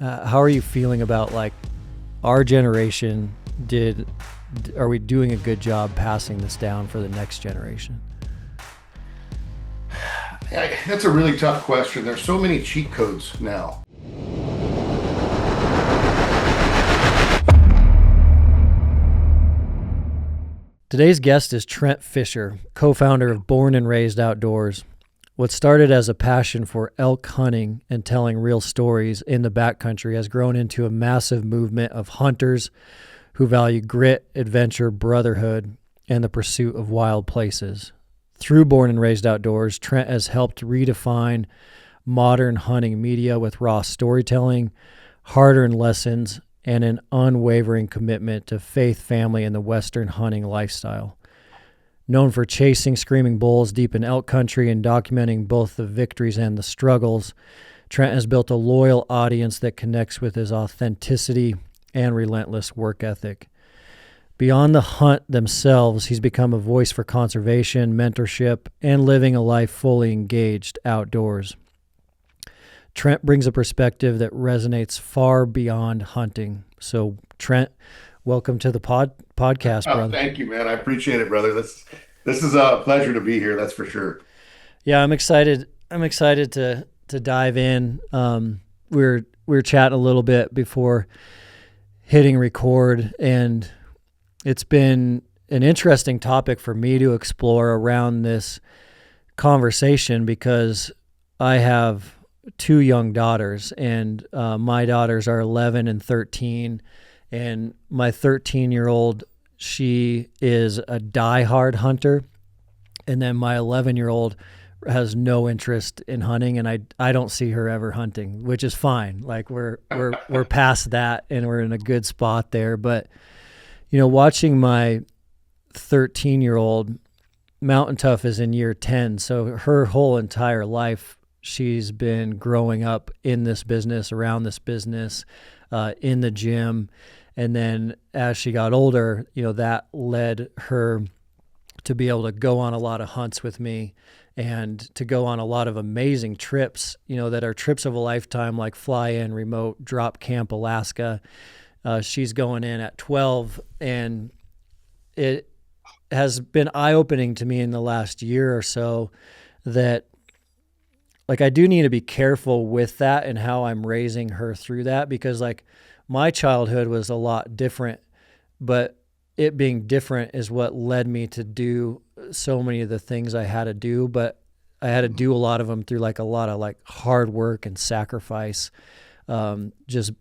How are you feeling about like our generation? Are we doing a good job passing this down for the next generation? That's a really tough question. There's so many cheat codes now. Today's guest is Trent Fisher, co-founder of Born and Raised Outdoors. What started as a passion for elk hunting and telling real stories in the backcountry has grown into a massive movement of hunters who value grit, adventure, brotherhood, and the pursuit of wild places. Through Born and Raised Outdoors, Trent has helped redefine modern hunting media with raw storytelling, hard-earned lessons, and an unwavering commitment to faith, family, and the Western hunting lifestyle. Known for chasing screaming bulls deep in elk country and documenting both the victories and the struggles, Trent has built a loyal audience that connects with his authenticity and relentless work ethic. Beyond the hunt themselves, he's become a voice for conservation, mentorship, and living a life fully engaged outdoors. Trent brings a perspective that resonates far beyond hunting. So, Trent, welcome to the podcast, brother. Thank you, man. I appreciate it, brother. This is a pleasure to be here. That's for sure. Yeah, I'm excited. I'm excited to dive in. We were chatting a little bit before hitting record, and it's been an interesting topic for me to explore around this conversation because I have two young daughters, and my daughters are 11 and 13, and my 13-year-old, she is a diehard hunter, and then my 11-year-old has no interest in hunting, and I don't see her ever hunting, which is fine. Like we're past that, and we're in a good spot there. But you know, watching my 13-year-old, Mountain Tough is in year 10, so her whole entire life she's been growing up in this business, around this business, in the gym. And then as she got older, you know, that led her to be able to go on a lot of hunts with me and to go on a lot of amazing trips, you know, that are trips of a lifetime, like fly in, remote, drop camp, Alaska. She's going in at 12, and it has been eye-opening to me in the last year or so that like I do need to be careful with that and how I'm raising her through that, because like my childhood was a lot different, but it being different is what led me to do so many of the things I had to do, but I had to do a lot of them through like a lot of like hard work and sacrifice, just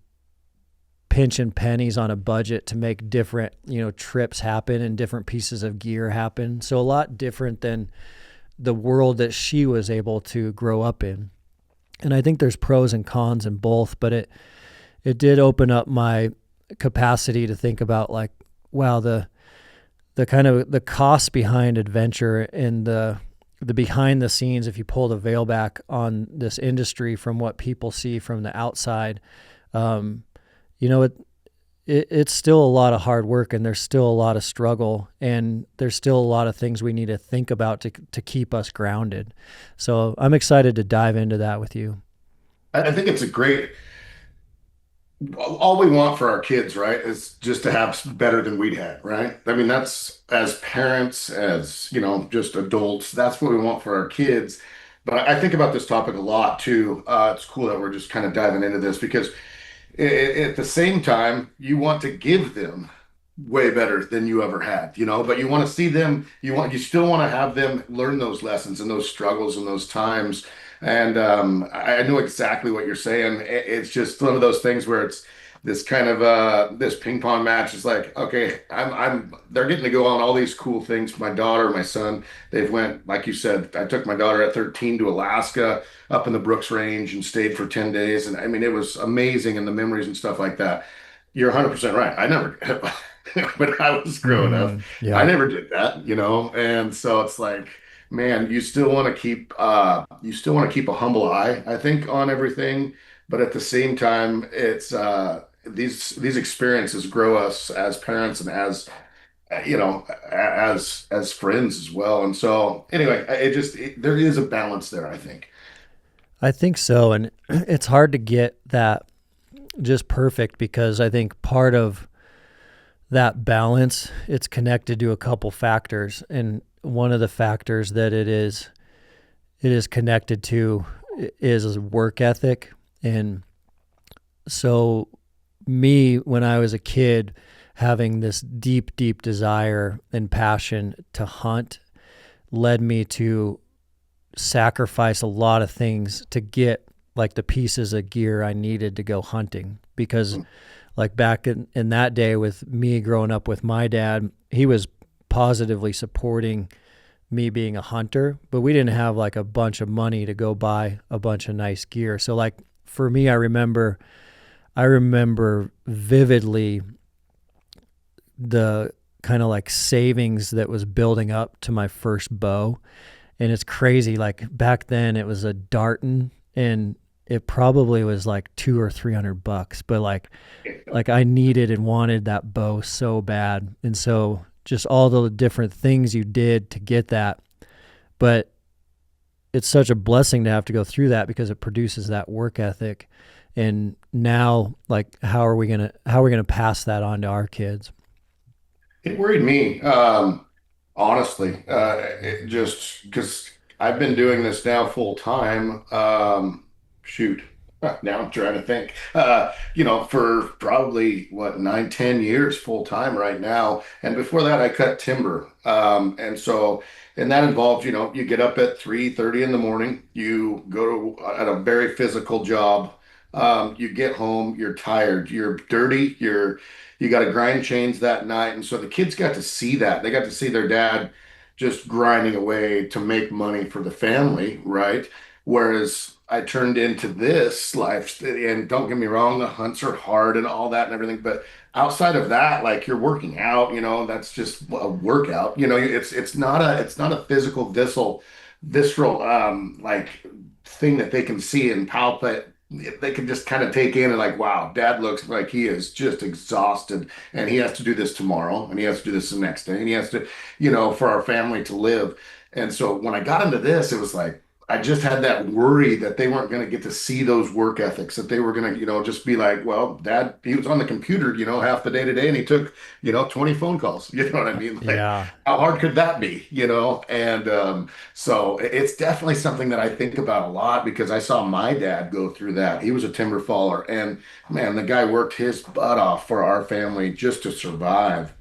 pinching pennies on a budget to make different, you know, trips happen and different pieces of gear happen. So a lot different than the world that she was able to grow up in. And I think there's pros and cons in both, but it did open up my capacity to think about like, wow, the kind of the costs behind adventure and the behind the scenes, if you pull the veil back on this industry from what people see from the outside, you know, it's still a lot of hard work, and there's still a lot of struggle, and there's still a lot of things we need to think about to keep us grounded. So I'm excited to dive into that with you. I think it's all we want for our kids, right, is just to have better than we'd had, right? I mean, that's as parents, as, you know, just adults, that's what we want for our kids. But I think about this topic a lot too. It's cool that we're just kind of diving into this because at the same time, you want to give them way better than you ever had, you know, but you want to see them, you still want to have them learn those lessons and those struggles and those times. And I know exactly what you're saying. It's just one of those things where it's this kind of this ping pong match is like, okay, they're getting to go on all these cool things. My daughter, my son, they've went, like you said, I took my daughter at 13 to Alaska up in the Brooks Range and stayed for 10 days. And I mean, it was amazing, and the memories and stuff like that. You're 100% right. I never, when I was growing up, Yeah. I never did that, you know? And so it's like, man, you still want to keep a humble eye, I think, on everything. But at the same time, it's these experiences grow us as parents and as you know, as friends as well. And so anyway, there is a balance there, I think. I think so. And it's hard to get that just perfect, because I think part of that balance, it's connected to a couple factors. And one of the factors that it is connected to is work ethic. And so me, when I was a kid, having this deep, deep desire and passion to hunt led me to sacrifice a lot of things to get like the pieces of gear I needed to go hunting. Because like back in that day, with me growing up with my dad, he was positively supporting me being a hunter, but we didn't have like a bunch of money to go buy a bunch of nice gear. So like for me, I remember vividly the kind of like savings that was building up to my first bow. And it's crazy. Like back then it was a Darton, and it probably was like $200 or $300, but like I needed and wanted that bow so bad. And so just all the different things you did to get that, but it's such a blessing to have to go through that, because it produces that work ethic. And now, like, how are we gonna pass that on to our kids? It worried me, honestly, it just because I've been doing this now full time. Shoot, now I'm trying to think. For probably what 9, 10 years full time right now, and before that, I cut timber, and that involves, you get up at 3:30 in the morning, you go to at a very physical job. You get home, you're tired, you're dirty, you got to grind chains that night. And so the kids got to see that. They got to see their dad just grinding away to make money for the family, right? Whereas I turned into this life, and don't get me wrong, the hunts are hard and all that and everything, but outside of that, like you're working out, that's just a workout. It's not a physical visceral like thing that they can see and palpate. They can just kind of take in and like, wow, dad looks like he is just exhausted, and he has to do this tomorrow, and he has to do this the next day, and he has to, for our family to live. And so when I got into this, it was like I just had that worry that they weren't going to get to see those work ethics, that they were going to, just be like, well, dad, he was on the computer, half the day today, and he took, 20 phone calls. You know what I mean? Like, Yeah. how hard could that be? And so it's definitely something that I think about a lot, because I saw my dad go through that. He was a timber faller, and man, the guy worked his butt off for our family just to survive.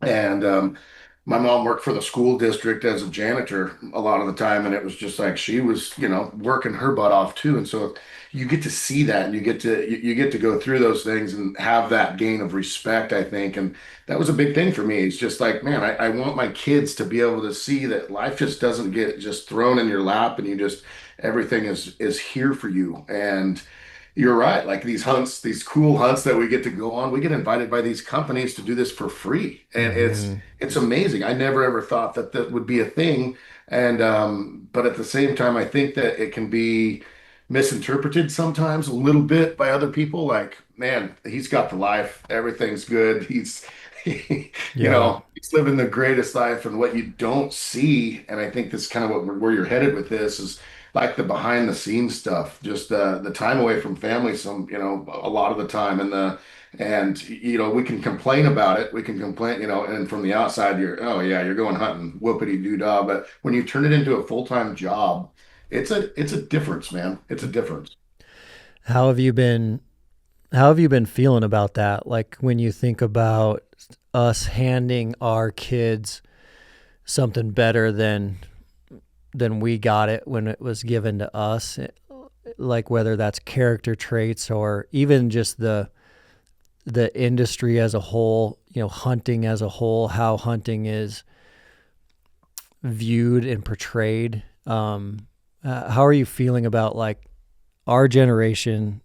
And my mom worked for the school district as a janitor a lot of the time, and it was just like she was, working her butt off too. And so you get to see that, and you get to go through those things and have that gain of respect, I think. And that was a big thing for me. It's just like, man, I want my kids to be able to see that life just doesn't get just thrown in your lap, and everything is here for you. And you're right. Like these hunts, these cool hunts that we get to go on, we get invited by these companies to do this for free. And it's Hmm. it's amazing. I never ever thought that that would be a thing. And but at the same time, I think that it can be misinterpreted sometimes a little bit by other people. Like, man, he's got the life. Everything's good. Yeah. He's living the greatest life. And what you don't see, and I think that's kind of where you're headed with this, is like the behind the scenes stuff, just the time away from family, a lot of the time. And we can complain about it. We can complain, and from the outside, oh yeah, you're going hunting, whoopity doo dah. But when you turn it into a full-time job, it's a difference, man. It's a difference. How have you been how have you been feeling about that? Like when you think about us handing our kids something better than we got it when it was given to us, like whether that's character traits or even just the industry as a whole, hunting as a whole, how hunting is viewed and portrayed. How are you feeling about like our generation?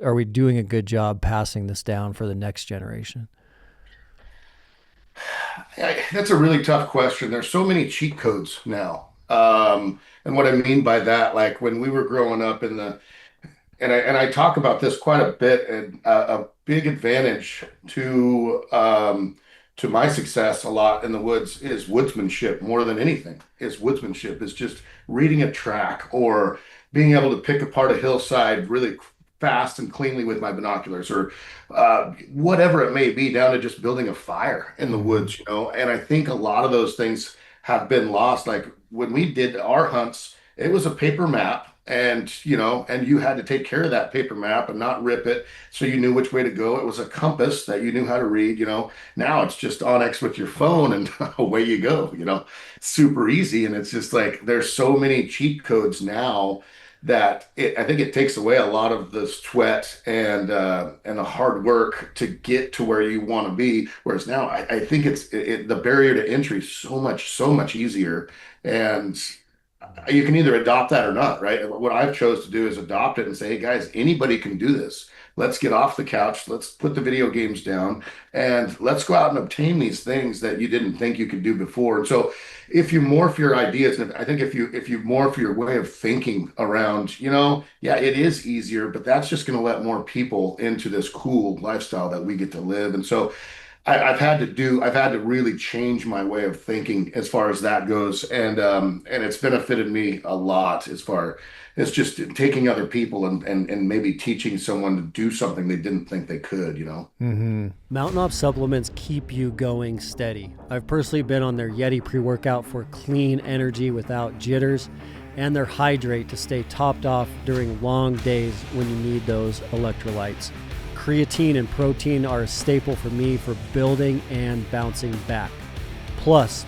Are we doing a good job passing this down for the next generation? That's a really tough question. There's so many cheat codes now. And what I mean by that, like when we were growing up and I talk about this quite a bit, and a big advantage to my success a lot in the woods is woodsmanship more than anything. Is woodsmanship is just reading a track or being able to pick apart a hillside really fast and cleanly with my binoculars, or whatever it may be, down to just building a fire in the Hmm. woods, you know. And I think a lot of those things have been lost. Like when we did our hunts, it was a paper map. And you know, and you had to take care of that paper map and not rip it, so you knew which way to go. It was a compass that you knew how to read. You know, now it's just Onyx with your phone, and away you go. You know, super easy. And it's just like there's so many cheat codes now that I think it takes away a lot of the sweat and the hard work to get to where you want to be. Whereas now, I think the barrier to entry is so much easier, and you can either adopt that or not, right? What I've chose to do is adopt it and say, hey guys, anybody can do this. Let's get off the couch. Let's put the video games down and let's go out and obtain these things that you didn't think you could do before. And so if you morph your ideas, and I think if you morph your way of thinking around, you know, yeah, it is easier, but that's just going to let more people into this cool lifestyle that we get to live. And so I've had to really change my way of thinking as far as that goes, and it's benefited me a lot as far as just taking other people and maybe teaching someone to do something they didn't think they could, you know. Hmm. Mountain Op supplements keep you going steady. I've personally been on their Yeti pre-workout for clean energy without jitters, and their Hydrate to stay topped off during long days when you need those electrolytes. Creatine and protein are a staple for me for building and bouncing back. Plus,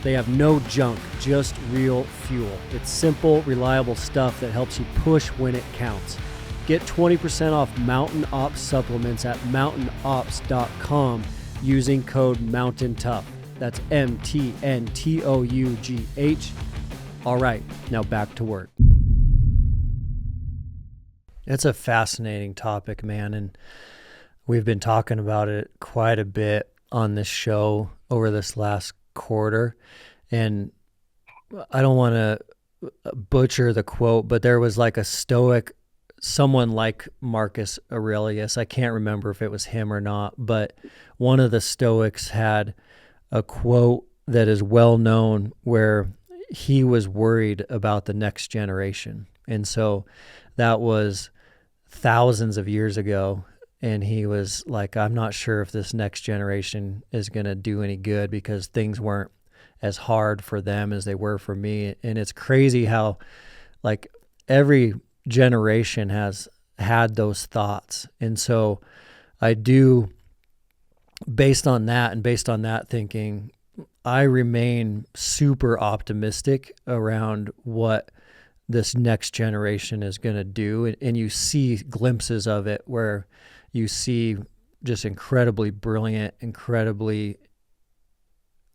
they have no junk, just real fuel. It's simple, reliable stuff that helps you push when it counts. Get 20% off Mountain Ops supplements at mountainops.com using code MOUNTAINTOUGH. That's MTNTOUGH. All right, now back to work. It's a fascinating topic, man, and we've been talking about it quite a bit on this show over this last quarter. And I don't want to butcher the quote, but there was like a Stoic, someone like Marcus Aurelius. I can't remember if it was him or not, but one of the Stoics had a quote that is well known where he was worried about the next generation. And so that was thousands of years ago. And he was like, I'm not sure if this next generation is going to do any good because things weren't as hard for them as they were for me. And it's crazy how like every generation has had those thoughts. And so I do, based on that and based on that thinking, I remain super optimistic around what this next generation is going to do. And you see glimpses of it where you see just incredibly brilliant, incredibly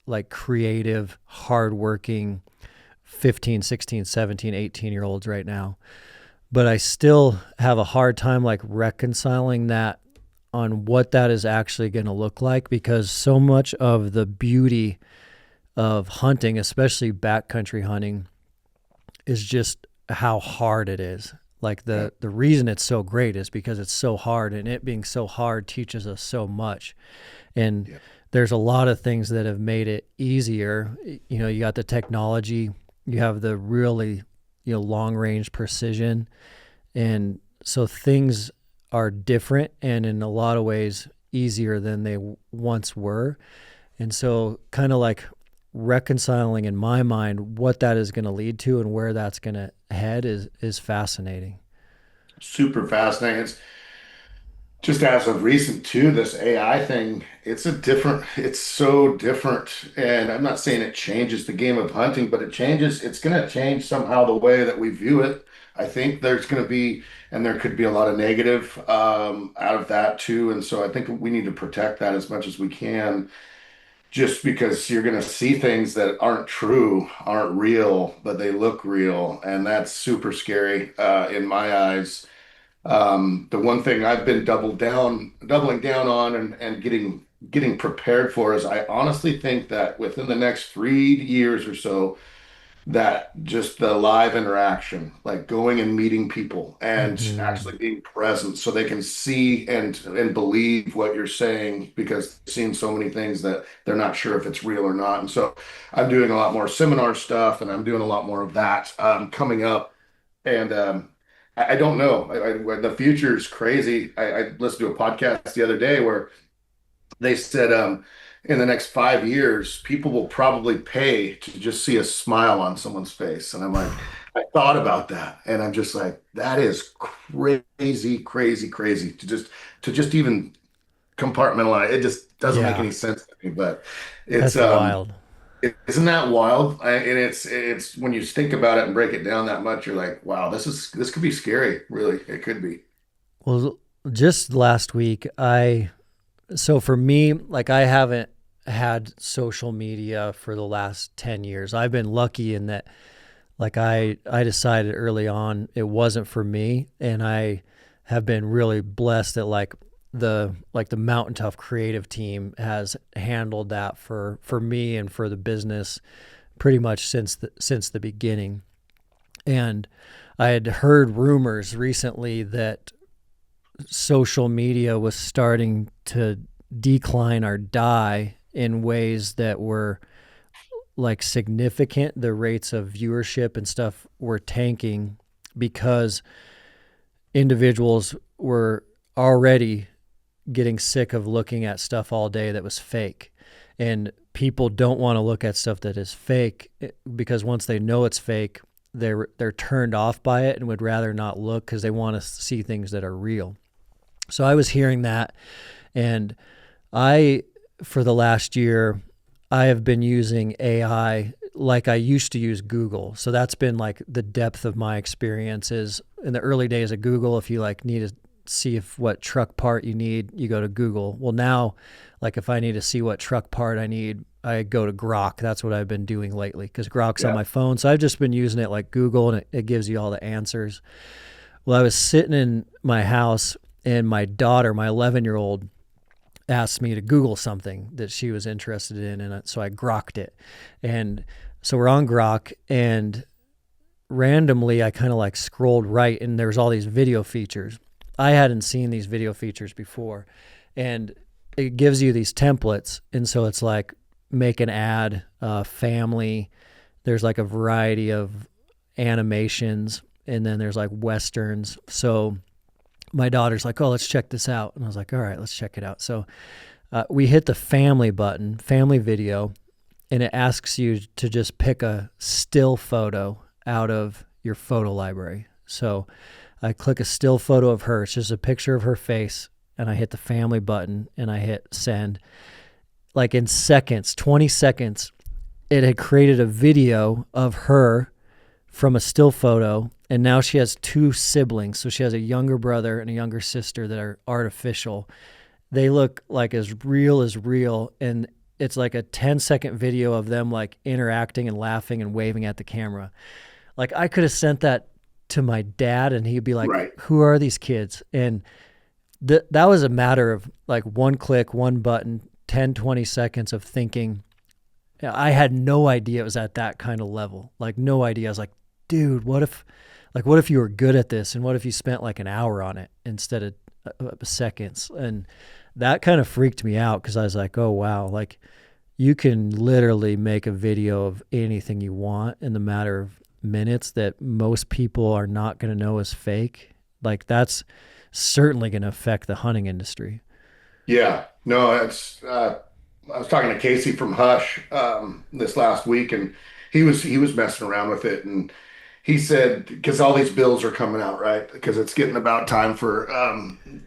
like creative, hardworking 15, 16, 17, 18-year-olds right now. But I still have a hard time like reconciling that on what that is actually going to look like, because so much of the beauty of hunting, especially backcountry hunting, is just how hard it is. Like the reason it's so great is because it's so hard, and it being so hard teaches us so much. And Yeah. there's a lot of things that have made it easier. You know, you got the technology, you have the really, you know, long range precision. And so things are different and in a lot of ways easier than they once were. And so kind of like reconciling in my mind what that is going to lead to and where that's going to head is fascinating. Super fascinating. It's just as of recent too, this AI thing, it's so different. And I'm not saying it changes the game of hunting, but it's going to change somehow the way that we view it. I think there's going to be, and there could be a lot of negative out of that too. And so I think we need to protect that as much as we can, just because you're going to see things that aren't true, aren't real, but they look real. And that's super scary in my eyes. The one thing I've been doubling down on and getting prepared for is I honestly think that within the next 3 years or so, that just the live interaction, like going and meeting people and Hmm. actually being present so they can see and believe what you're saying, because they've seen so many things that they're not sure if it's real or not. And so I'm doing a lot more seminar stuff, and I'm doing a lot more of that coming up. And I don't know. The future is crazy. I listened to a podcast the other day where they said in the next 5 years, people will probably pay to just see a smile on someone's face. And I'm like, I thought about that, and I'm just like, that is crazy, crazy, crazy to just even compartmentalize. It just doesn't make Yeah, any sense to me. But it's that's wild. isn't that wild? And it's when you think about it and break it down that much, you're like, wow, this could be scary. Really, it could be. Well, just last week, so for me, like I haven't had social media for the last 10 years. I've been lucky in that like I decided early on it wasn't for me, and I have been really blessed that the Mountain Tough creative team has handled that for me and for the business pretty much since the beginning. And I had heard rumors recently that social media was starting to decline or die in ways that were like significant. The rates of viewership and stuff were tanking because individuals were already getting sick of looking at stuff all day that was fake. And people don't want to look at stuff that is fake because once they know it's fake, they're turned off by it and would rather not look because they want to see things that are real. So I was hearing that, and for the last year, I have been using AI like I used to use Google. So that's been like the depth of my experiences in the early days of Google. If you like need to see what truck part you need, you go to Google. Well, now, like if I need to see what truck part I need, I go to Grok. That's what I've been doing lately because Grok's on Yeah. my phone. So I've just been using it like Google, and it gives you all the answers. Well, I was sitting in my house, and my daughter, my 11-year-old, asked me to Google something that she was interested in, and so I Grokked it. And so we're on Grok, and randomly I kind of like scrolled right, and there's all these video features. I hadn't seen these video features before, and it gives you these templates. And so it's like make an ad, family. There's like a variety of animations, and then there's like westerns. So my daughter's like, oh, let's check this out. And I was like, all right, let's check it out. So we hit the family button, family video, and it asks you to just pick a still photo out of your photo library. So I click a still photo of her. It's just a picture of her face, and I hit the family button, and I hit send. Like in seconds, 20 seconds, it had created a video of her from a still photo, and now she has two siblings. So she has a younger brother and a younger sister that are artificial. They look like as real, and it's like a 10-second video of them like interacting and laughing and waving at the camera. Like I could have sent that to my dad, and he'd be like, Right. who are these kids? And that was a matter of like one click, one button, 10, 20 seconds of thinking. I had no idea it was at that kind of level. Like no idea. I was like, dude, what if you were good at this, and what if you spent like an hour on it instead of seconds? And that kind of freaked me out because I was like, oh wow, like you can literally make a video of anything you want in the matter of minutes that most people are not going to know is fake. Like that's certainly going to affect the hunting industry. Yeah, no, it's. I was talking to Casey from Hush this last week, and he was messing around with it, and he said because all these bills are coming out, right? Because it's getting about time for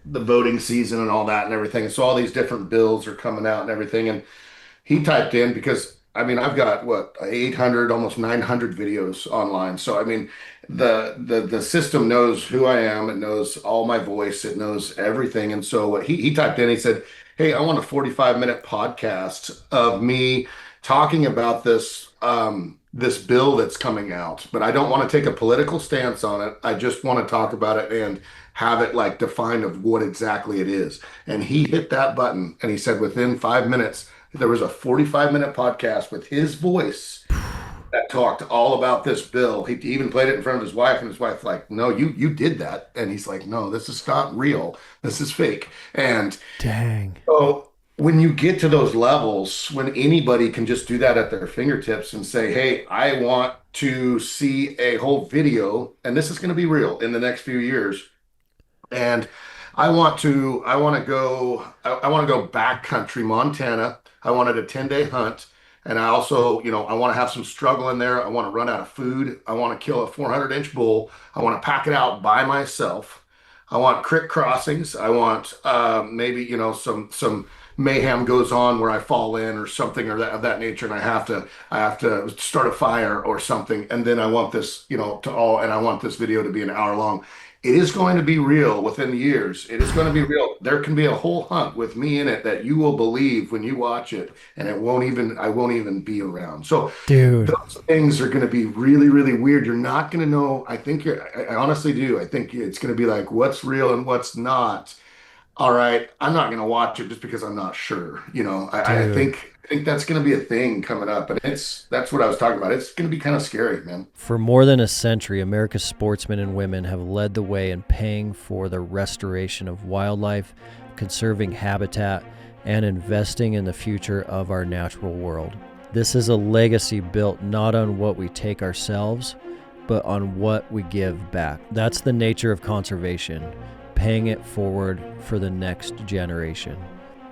the voting season and all that and everything. So all these different bills are coming out and everything, and he typed in because I mean I've got what 800 almost 900 videos online. So I mean the system knows who I am. It knows all my voice. It knows everything. And so what he typed in, he said, "Hey, I want a 45-minute podcast of me talking about this bill that's coming out, but I don't want to take a political stance on it. I just want to talk about it and have it like defined of what exactly it is." And he hit that button, and he said within 5 minutes there was a 45-minute podcast with his voice that talked all about this bill. He even played it in front of his wife, and his wife like, "No, you did that." And he's like, "No, this is not real. This is fake." And Dang. so when you get to those levels, when anybody can just do that at their fingertips and say, hey, I want to see a whole video, and this is going to be real in the next few years. And I want to go backcountry Montana. I wanted a 10-day hunt. And I also, I want to have some struggle in there. I want to run out of food. I want to kill a 400-inch bull. I want to pack it out by myself. I want creek crossings. I want maybe, some mayhem goes on where I fall in or something or that of that nature, and I have to start a fire or something. And then I want this, and I want this video to be an hour long. It is going to be real within years. It is going to be real. There can be a whole hunt with me in it that you will believe when you watch it, and I won't even be around. So Dude, those things are going to be really, really weird. You're not going to know. I honestly do. I think it's going to be like what's real and what's not. All right, I'm not going to watch it just because I'm not sure. dude. I think that's going to be a thing coming up, and that's what I was talking about. It's going to be kind of scary, man. For more than a century, America's sportsmen and women have led the way in paying for the restoration of wildlife, conserving habitat, and investing in the future of our natural world. This is a legacy built not on what we take ourselves, but on what we give back. That's the nature of conservation, paying it forward for the next generation.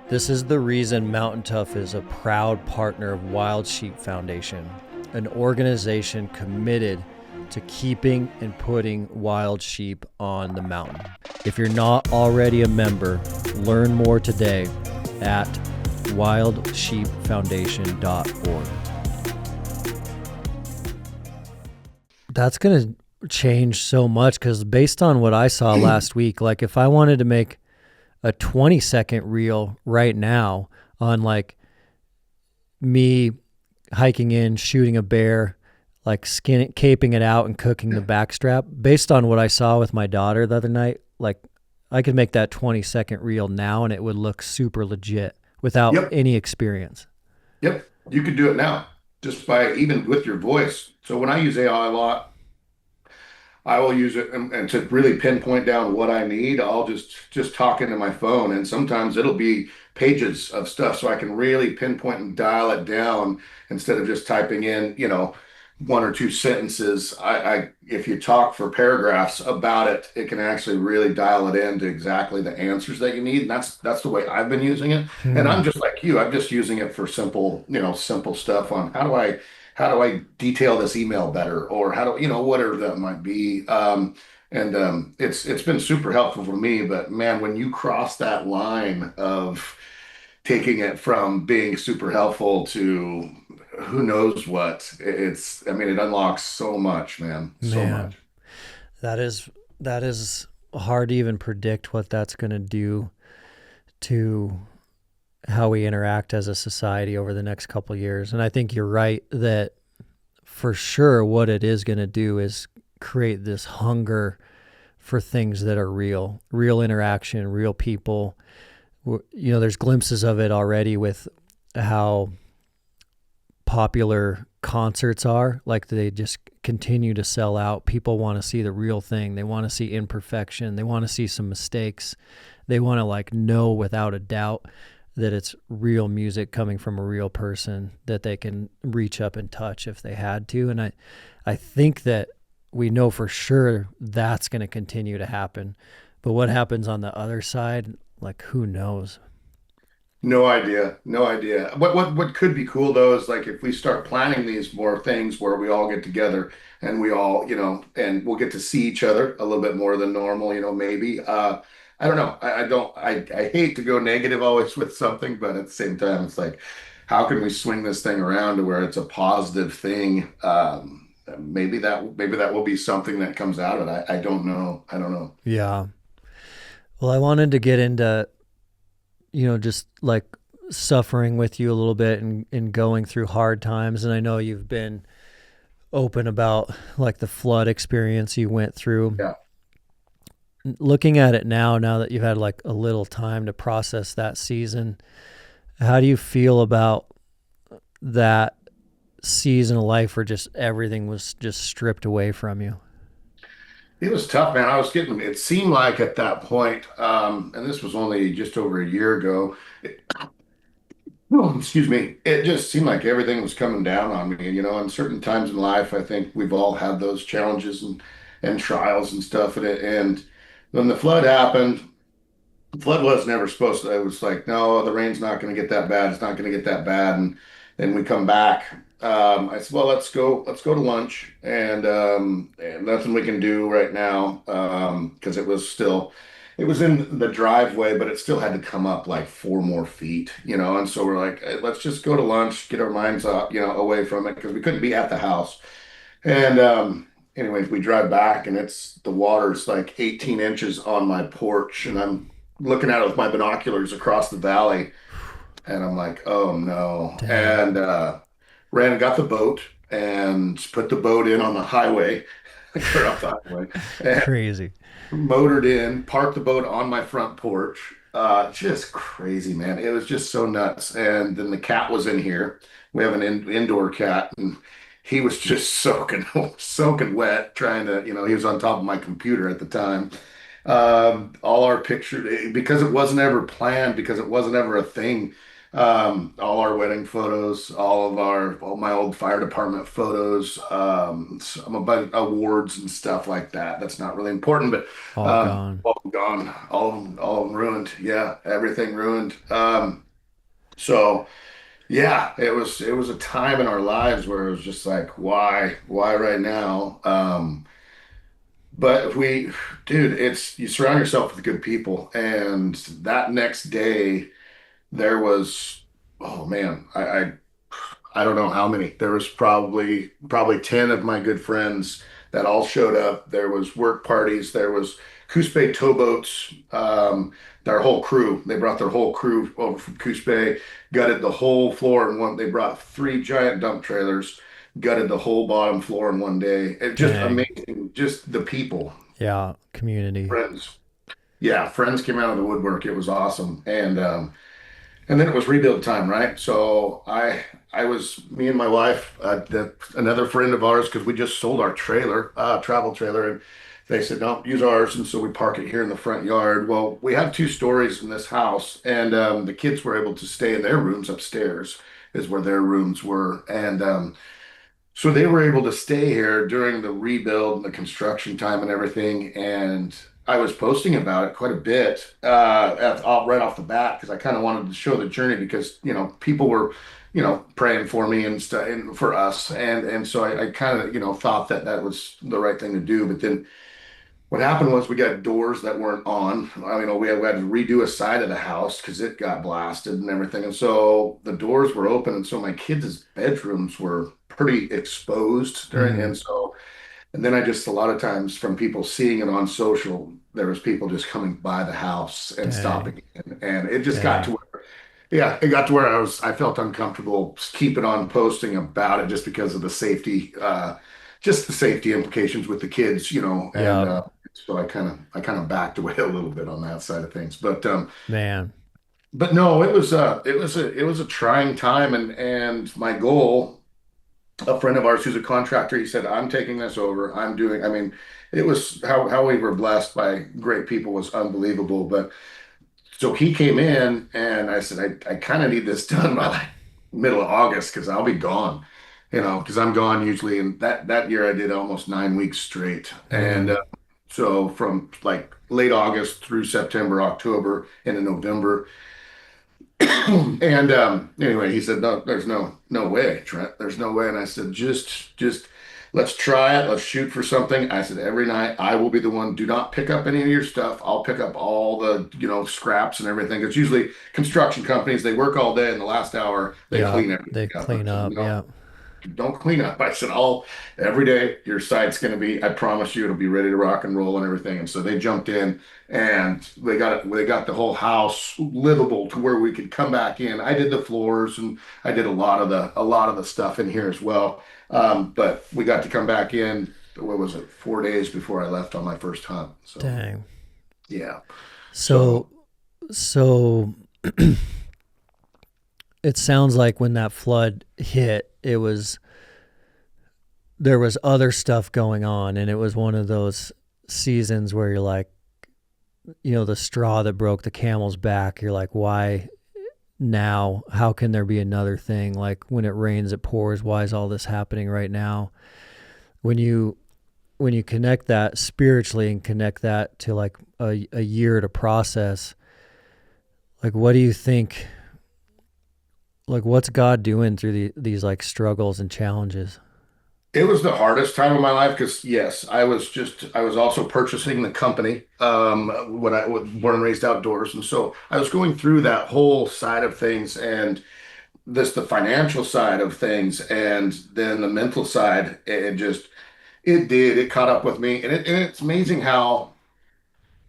This is the reason Mountain Tough is a proud partner of Wild Sheep Foundation, an organization committed to keeping and putting wild sheep on the mountain. If you're not already a member, learn more today at wildsheepfoundation.org. That's going to change so much because based on what I saw last week, like if I wanted to make a 20-second reel right now on like me hiking in, shooting a bear, like caping it out and cooking the backstrap, based on what I saw with my daughter the other night, like I could make that 20-second reel now and it would look super legit without Yep. any experience. Yep, you could do it now just by even with your voice. So when I use AI a lot, I will use it and to really pinpoint down what I need. I'll just talk into my phone, and sometimes it'll be pages of stuff, so I can really pinpoint and dial it down instead of just typing in, one or two sentences. I if you talk for paragraphs about it, it can actually really dial it into exactly the answers that you need. And that's the way I've been using it. And Hmm. I'm just like you. I'm just using it for simple, simple stuff on how do I detail this email better, or how do whatever that might be. And it's been super helpful for me. But man, when you cross that line of taking it from being super helpful to who knows what, I mean, it unlocks so much, man, so Man, much. that is hard to even predict what that's going to do to how we interact as a society over the next couple of years. And I think you're right that for sure what it is going to do is create this hunger for things that are real interaction, real people. There's glimpses of it already with how popular concerts are. Like they just continue to sell out. People want to see the real thing. They want to see imperfection. They want to see some mistakes. They want to like know without a doubt that it's real music coming from a real person that they can reach up and touch if they had to. And I think that we know for sure that's going to continue to happen. But what happens on the other side, like who knows? No idea. No idea. What could be cool though is like if we start planning these more things where we all get together and we all, and we'll get to see each other a little bit more than normal, maybe. I don't know. I don't I hate to go negative always with something, but at the same time it's like how can we swing this thing around to where it's a positive thing? Maybe that will be something that comes out of it. I don't know. I don't know. Yeah. Well, I wanted to get into, just like suffering with you a little bit and going through hard times. And I know you've been open about like the flood experience you went through. Yeah. Looking at it now that you've had like a little time to process that season, how do you feel about that season of life where just everything was just stripped away from you? It was tough, man. It seemed like at that point, and this was only just over a year ago, Oh, excuse me. It just seemed like everything was coming down on me. In certain times in life, I think we've all had those challenges and trials and stuff. And when the flood happened, the flood was never supposed to. It was like, no, the rain's not going to get that bad. It's not going to get that bad. And then we come back. I said, well, let's go to lunch, and nothing we can do right now, because it was in the driveway, but it still had to come up like 4 more feet. And so we're like, "Hey, let's just go to lunch, get our minds up, away from it, because we couldn't be at the house." And anyways, we drive back, and the water's like 18 inches on my porch, and I'm looking at it with my binoculars across the valley, and I'm like, oh no. Dang. And ran and got the boat and put the boat in on the highway, clear off the highway, and Crazy. motored in, parked the boat on my front porch. Just crazy, man. It was just so nuts. And then the cat was in here. We have an indoor cat, and he was just soaking, soaking wet, trying to, he was on top of my computer at the time. All our pictures, because it wasn't ever planned, because it wasn't ever a thing. All our wedding photos, all my old fire department photos, some about awards and stuff like that. That's not really important, but All gone. all gone, all ruined. Yeah, everything ruined. So yeah, it was a time in our lives where it was just like, why right now? But dude, it's you surround yourself with good people, and that next day there was, oh man, I don't know how many. There was probably 10 of my good friends that all showed up. There was work parties. There was Coos Bay towboats. Their whole crew. They brought their whole crew over from Coos Bay, gutted the whole floor in one. They brought 3 giant dump trailers, gutted the whole bottom floor in one day. It just Dang. amazing. Just the people, Yeah. Community. friends. Yeah, friends came out of the woodwork. It was awesome. And then it was rebuild time, right? So I was me and my wife, another friend of ours, because we just sold our trailer, travel trailer, and they said, no, use ours. And so we park it here in the front yard. Well, we have 2 stories in this house, and the kids were able to stay in their rooms upstairs, is where their rooms were. And so they were able to stay here during the rebuild and the construction time and everything. And I was posting about it quite a bit, right off the bat, because I kind of wanted to show the journey, because people were praying for me and stuff, and for us, and so I kind of thought that that was the right thing to do. But then what happened was we got doors that weren't on. I mean, we had to redo a side of the house because it got blasted and everything. And so the doors were open. And so my kids' bedrooms were pretty exposed during. Mm. And then a lot of times from people seeing it on social, there was people just coming by the house and Dang. stopping. And it just got to Dang. where, yeah, it got to where I felt uncomfortable keeping on posting about it, just because of just the safety implications with the kids, and Yeah. so I kind of backed away a little bit on that side of things. Man. But no, it was a trying time, and my goal, a friend of ours who's a contractor, he said, I'm taking this over. I mean, it was how we were blessed by great people was unbelievable. But so he came in, and I said, I kind of need this done by like middle of August, because I'll be gone, because I'm gone usually. And that year I did almost 9 weeks straight. And Mm. so from like late August through September, October, into November. And anyway, he said, no, there's no way, Trent. There's no way. And I said, just let's try it. Let's shoot for something. I said, every night I will be the one. Do not pick up any of your stuff. I'll pick up all the, scraps and everything. It's usually construction companies. They work all day, and the last hour they Yeah. clean They everything up. I clean said, up. no, Yeah. don't clean up. I said, all every day your site's going to be, I promise you, it'll be ready to rock and roll and everything. And so they jumped in, and they got the whole house livable to where we could come back in. I did the floors, and I did a lot of the stuff in here as well. But we got to come back in, what was it, 4 days before I left on my first hunt. So Dang. yeah. So, So so it sounds like when that flood hit, there was other stuff going on, and it was one of those seasons where you're like, the straw that broke the camel's back. You're like, why now? How can there be another thing? Like when it rains, it pours. Why is all this happening right now? When you connect that spiritually and connect that to like a year to process, like what do you think, like what's God doing through these like struggles and challenges? It was the hardest time of my life because yes, I was also purchasing the company when I was born and raised outdoors, and so I was going through that whole side of things and the financial side of things, and then the mental side. It caught up with me, and it's amazing how.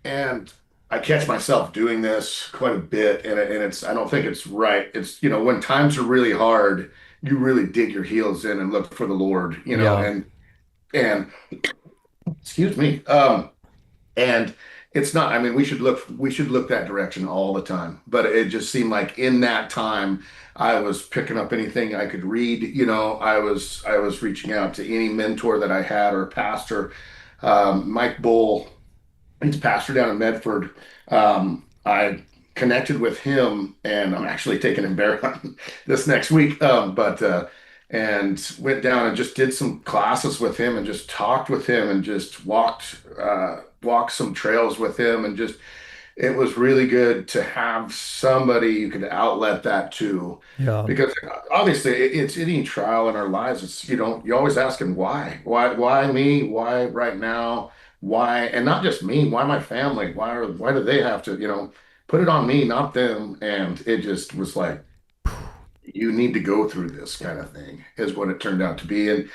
And I catch myself doing this quite a bit, and it's I don't think it's right. It's when times are really hard, you really dig your heels in and look for the Lord, Yeah. and excuse me, and it's not. I mean, we should look that direction all the time. But it just seemed like in that time, I was picking up anything I could read. I was reaching out to any mentor that I had or pastor. Mike Bull. He's pastor down in Medford. I connected with him, and I'm actually taking him bear hunting this next week. But and went down and just did some classes with him, and just talked with him, and just walked some trails with him, and just it was really good to have somebody you could outlet that to, Yeah. because obviously it's any trial in our lives. It's you're always asking why me, why right now, why, and not just me, why my family, why do they have to put it on me, not them, and it just was like you need to go through this kind of thing is what it turned out to be, and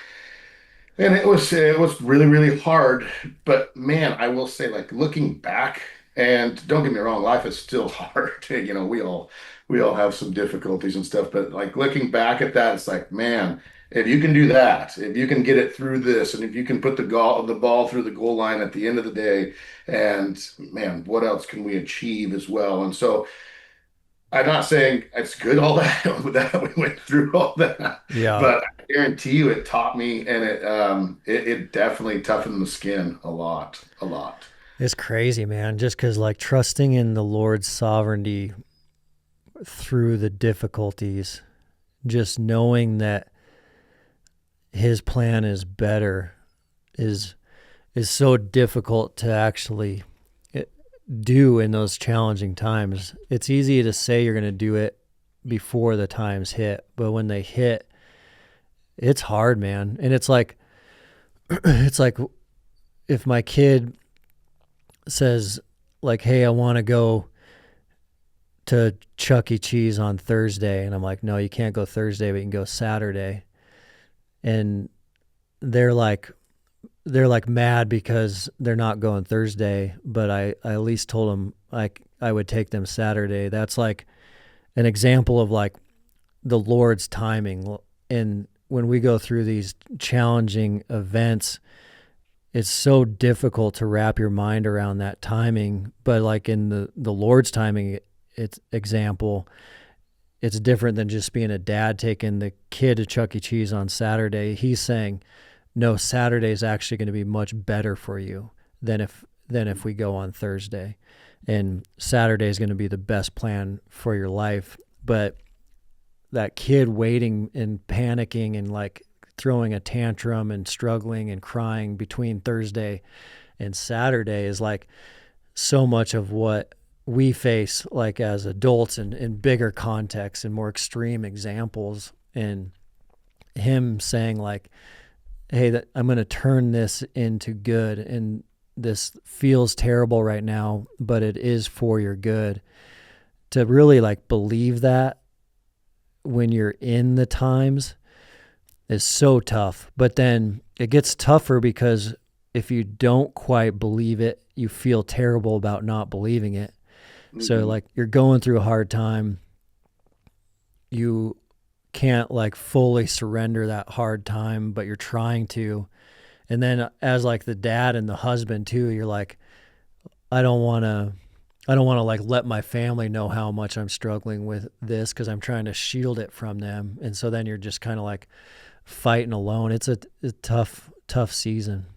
it was really, really hard. But man, I will say, like looking back, and don't get me wrong, life is still hard. We all have some difficulties and stuff, but like looking back at that, it's like, man, if you can do that, if you can get it through this, and if you can put the ball through the goal line at the end of the day, and man, what else can we achieve as well? And so I'm not saying it's good all that that we went through all that, Yeah. but I guarantee you it taught me, and it definitely toughened the skin a lot, a lot. It's crazy, man. Just because like trusting in the Lord's sovereignty through the difficulties, just knowing that his plan is better is so difficult to actually do in those challenging times. It's easy to say you're going to do it before the times hit, but when they hit, it's hard, man. And it's like if my kid says like, "Hey, I want to go to Chuck E. Cheese on Thursday," and I'm like, "No, you can't go Thursday, but you can go Saturday." And they're like mad because they're not going Thursday, but I at least told them I would take them Saturday. That's like an example of like the Lord's timing. And when we go through these challenging events, it's so difficult to wrap your mind around that timing. But like in the Lord's timing, it's example, it's different than just being a dad taking the kid to Chuck E. Cheese on Saturday. He's saying, no, Saturday is actually going to be much better for you than if we go on Thursday. And Saturday is going to be the best plan for your life. But that kid waiting and panicking and like throwing a tantrum and struggling and crying between Thursday and Saturday is like so much of what we face like as adults and in bigger contexts and more extreme examples. And him saying like, hey, that I'm going to turn this into good, and this feels terrible right now, but it is for your good. To really like believe that when you're in the times is so tough. But then it gets tougher because if you don't quite believe it, you feel terrible about not believing it. Mm-hmm. So like you're going through a hard time, you can't like fully surrender that hard time, but you're trying to. And then as like the dad and the husband too, you're like, I don't want to like let my family know how much I'm struggling with this because I'm trying to shield it from them. And so then you're just kind of like fighting alone. It's a tough season.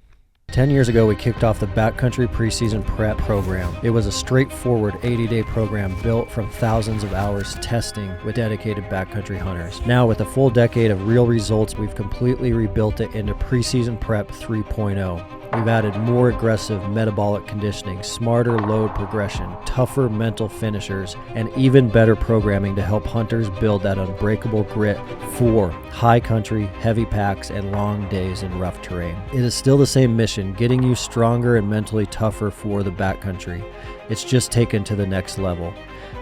10 years ago, we kicked off the Backcountry Preseason Prep program. It was a straightforward 80-day program built from thousands of hours testing with dedicated backcountry hunters. Now, with a full decade of real results, we've completely rebuilt it into Preseason Prep 3.0. We've added more aggressive metabolic conditioning, smarter load progression, tougher mental finishers, and even better programming to help hunters build that unbreakable grit for high country, heavy packs, and long days in rough terrain. It is still the same mission, getting you stronger and mentally tougher for the backcountry. It's just taken to the next level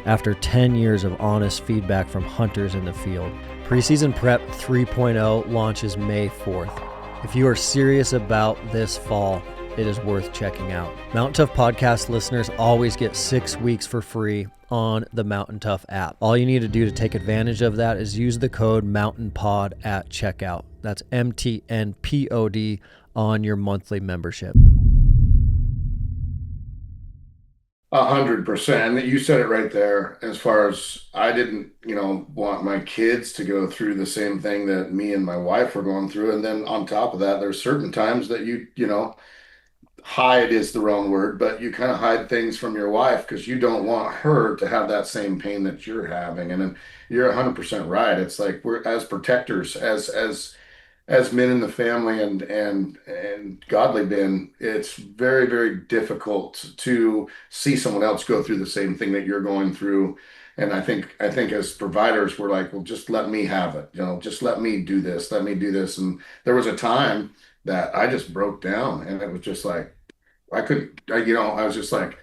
after 10 years of honest feedback from hunters in the field. Preseason Prep 3.0 launches May 4th. If you are serious about this fall, it is worth checking out. Mountain Tough Podcast listeners always get 6 weeks for free on the Mountain Tough app. All you need to do to take advantage of that is use the code MTNPOD at checkout. That's MTNPOD on your monthly membership. 100%. You said it right there. As far as I didn't, want my kids to go through the same thing that me and my wife were going through. And then on top of that, there's certain times that hide is the wrong word, but you kind of hide things from your wife because you don't want her to have that same pain that you're having. And then you're 100% right. It's like we're as protectors, as men in the family and godly men, it's very, very difficult to see someone else go through the same thing that you're going through. And I think as providers, we're like, well, just let me have it, just let me do this, let me do this. And there was a time that I just broke down, and it was just like I couldn't, I was just like,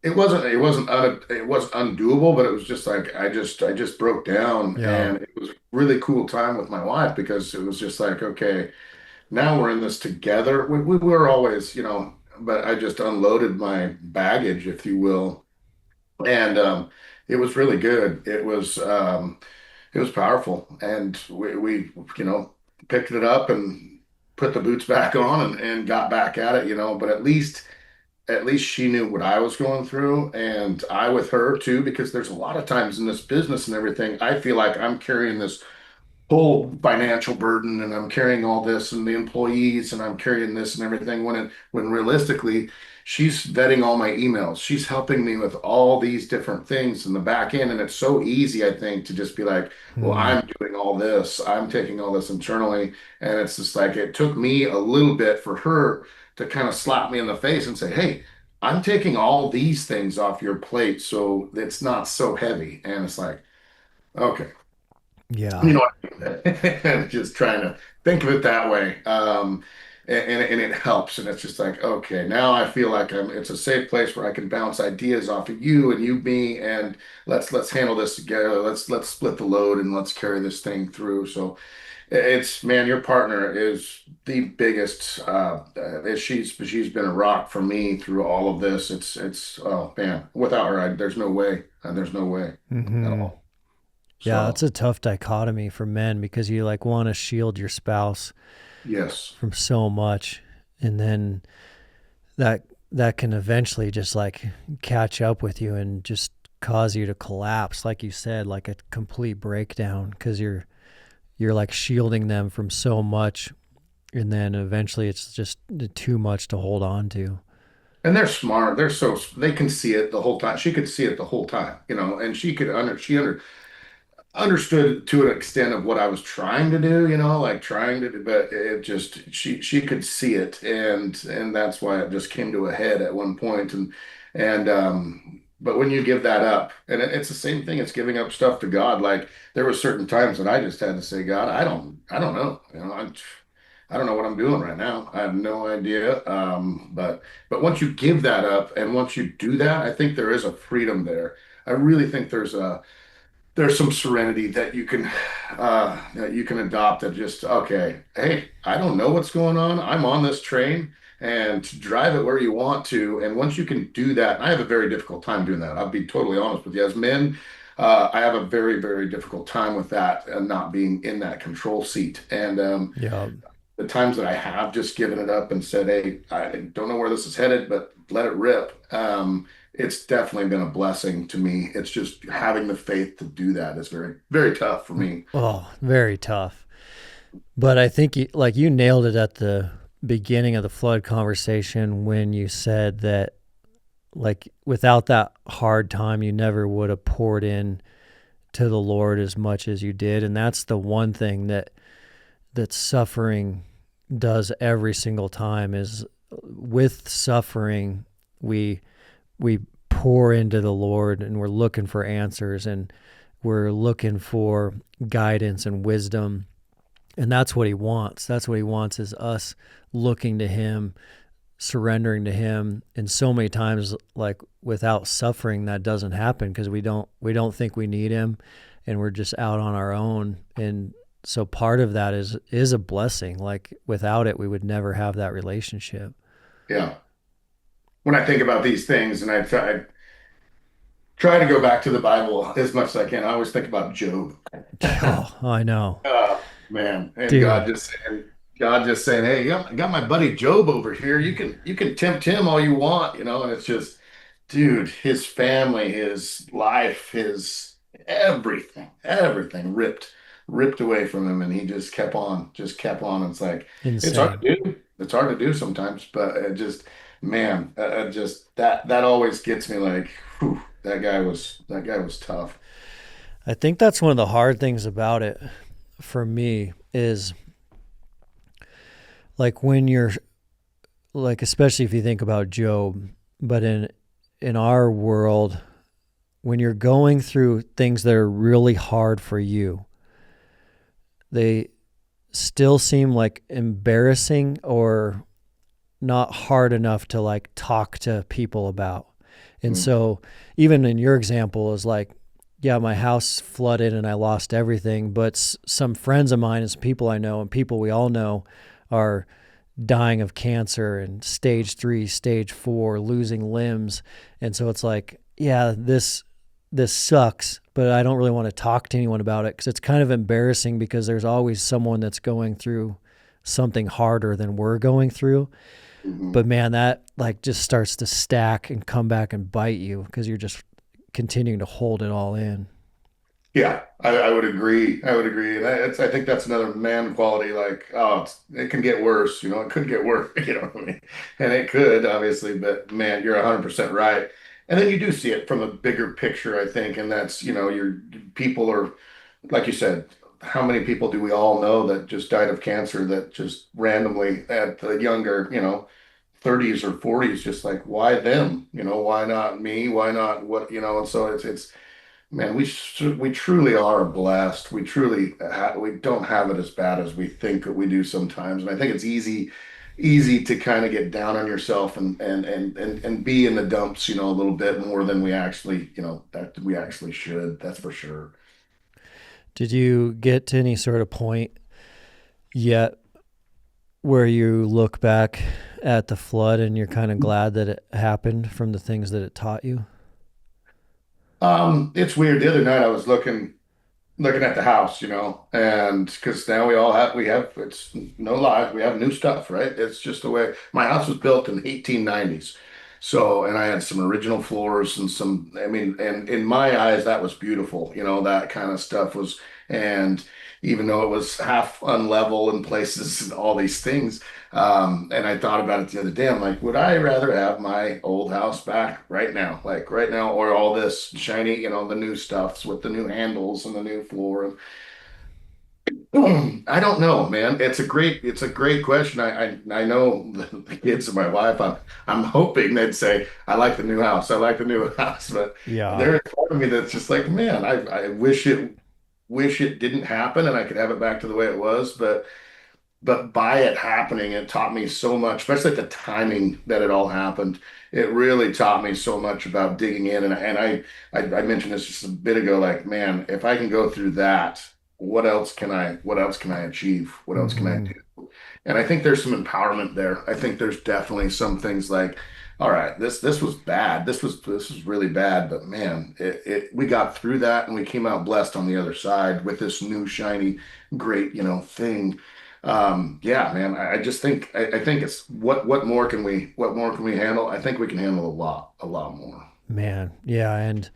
it wasn't undoable, but it was just like I just broke down. Yeah. And it was a really cool time with my wife because it was just like, okay, now we're in this together. We were always, but I just unloaded my baggage, if you will. And it was really good. It was powerful. And we picked it up and put the boots back on and got back at it, but at least she knew what I was going through, and I with her too, because there's a lot of times in this business and everything, I feel like I'm carrying this whole financial burden, and I'm carrying all this and the employees, and I'm carrying this and everything, when realistically she's vetting all my emails, she's helping me with all these different things in the back end. And it's so easy, I think, to just be like, well, I'm doing all this, I'm taking all this internally. And it's just like it took me a little bit for her to kind of slap me in the face and say, hey, I'm taking all these things off your plate so it's not so heavy. And it's like, okay, Yeah. you know what I mean? Just trying to think of it that way. And it helps. And it's just like, okay, now I feel like it's a safe place where I can bounce ideas off of you and you, me, and let's handle this together. Let's split the load and let's carry this thing through. So it's, man, your partner is the biggest. She's been a rock for me through all of this. It's oh man, without her, there's no way. There's no way at all. Yeah, So it's a tough dichotomy for men because you want to shield your spouse yes, from so much, and then that can eventually just catch up with you and just cause you to collapse, like you said, like a complete breakdown, because you're shielding them from so much, and then eventually it's just too much to hold on to. and they're smart. They can see it the whole time. She could see it the whole time, and understood to an extent of what I was trying to do, like trying to do, but it just she could see it, and that's why it just came to a head at one point. And but when you give that up, and it's the same thing, it's giving up stuff to God. Like there were certain times that I just had to say, God, I don't know, I don't know what I'm doing right now. I have no idea. But once you give that up and once you do that, I think there is a freedom there. I really think there's some serenity that you can adopt, that just, okay, hey, I don't know what's going on, I'm on this train, and to drive it where you want to. And once you can do that, and I have a very difficult time doing that, I'll be totally honest with you, as men, I have a very, very difficult time with that and not being in that control seat. And Yeah. the times that I have just given it up and said, hey, I don't know where this is headed, but let it rip. It's definitely been a blessing to me. It's just having the faith to do that is very, very tough for me. Oh, very tough. But I think you nailed it at beginning of the flood conversation when you said that, like, without that hard time, you never would have poured in to the Lord as much as you did. And that's the one thing that suffering does every single time, is with suffering, we pour into the Lord, and we're looking for answers, and we're looking for guidance and wisdom. And that's what he wants. That's what he wants, is us looking to him, surrendering to him. And so many times, like, without suffering, that doesn't happen because we don't think we need him, and we're just out on our own. And so part of that is a blessing. Like, without it, we would never have that relationship. Yeah. When I think about these things, and I try to go back to the Bible as much as I can, I always think about Job. Oh, I know. Man, and Dude. God just saying, "Hey, I got my buddy Job over here. You can tempt him all you want, you know." And it's just, dude, his family, his life, his everything ripped away from him, and he just kept on. It's like it's hard Insane. to do. It's hard to do sometimes, but it just, man, just that always gets me like, whew, that guy was tough. I think that's one of the hard things about it for me, is like, when you're, like, especially if you think about Job, but in our world, when you're going through things that are really hard for you, they still seem like embarrassing or not hard enough to, like, talk to people about. And Mm. so even in your example is like, yeah, my house flooded and I lost everything, but some friends of mine and some people I know and people we all know are dying of cancer and stage 3, stage 4, losing limbs. And so it's like, yeah, this sucks, but I don't really want to talk to anyone about it because it's kind of embarrassing, because there's always someone that's going through something harder than we're going through. Mhm. But man, that, like, just starts to stack and come back and bite you because you're just continuing to hold it all in. Yeah, I would agree. I would agree. And I think that's another man quality. Like, oh, it can get worse. You know, it could get worse. You know what I mean? And it could, obviously. But man, you're 100% right. And then you do see it from a bigger picture, I think. And that's, your people are, like you said, how many people do we all know that just died of cancer, that just randomly at the younger, 30s or 40s, just like, why them? Why not me? Why not what? And so it's man, we truly are blessed. We don't have it as bad as we think that we do sometimes. And I think it's easy to kind of get down on yourself and be in the dumps, a little bit more than we actually, that we actually should. That's for sure. Did you get to any sort of point yet where you look back at the flood and you're kind of glad that it happened from the things that it taught you? It's weird. The other night I was looking at the house, and because now we have it's no lie, we have new stuff, right? It's just the way my house was built in the 1890s. So, and I had some original floors and I mean, and in my eyes, that was beautiful, that kind of stuff was, and even though it was half unlevel in places and all these things, and I thought about it the other day. I'm like, would I rather have my old house back right now, like right now, or all this shiny, the new stuffs with the new handles and the new floor? I don't know, man. It's a great question. I know the kids and my wife. I'm hoping they'd say, "I like the new house. I like the new house." But Yeah. there's part of me that's just like, man, I wish it didn't happen and I could have it back to the way it was. But by it happening, it taught me so much, especially at the timing that it all happened. It really taught me so much about digging in. And I mentioned this just a bit ago, like, man, if I can go through that, what else can I achieve? What else can I Hmm. do? And I think there's some empowerment there. I think there's definitely some things like, all right, this was bad. This was really bad, but man, we got through that and we came out blessed on the other side with this new shiny, great, thing. Yeah, man, I just think I think it's what more can we handle? I think we can handle a lot more. Man. Yeah. And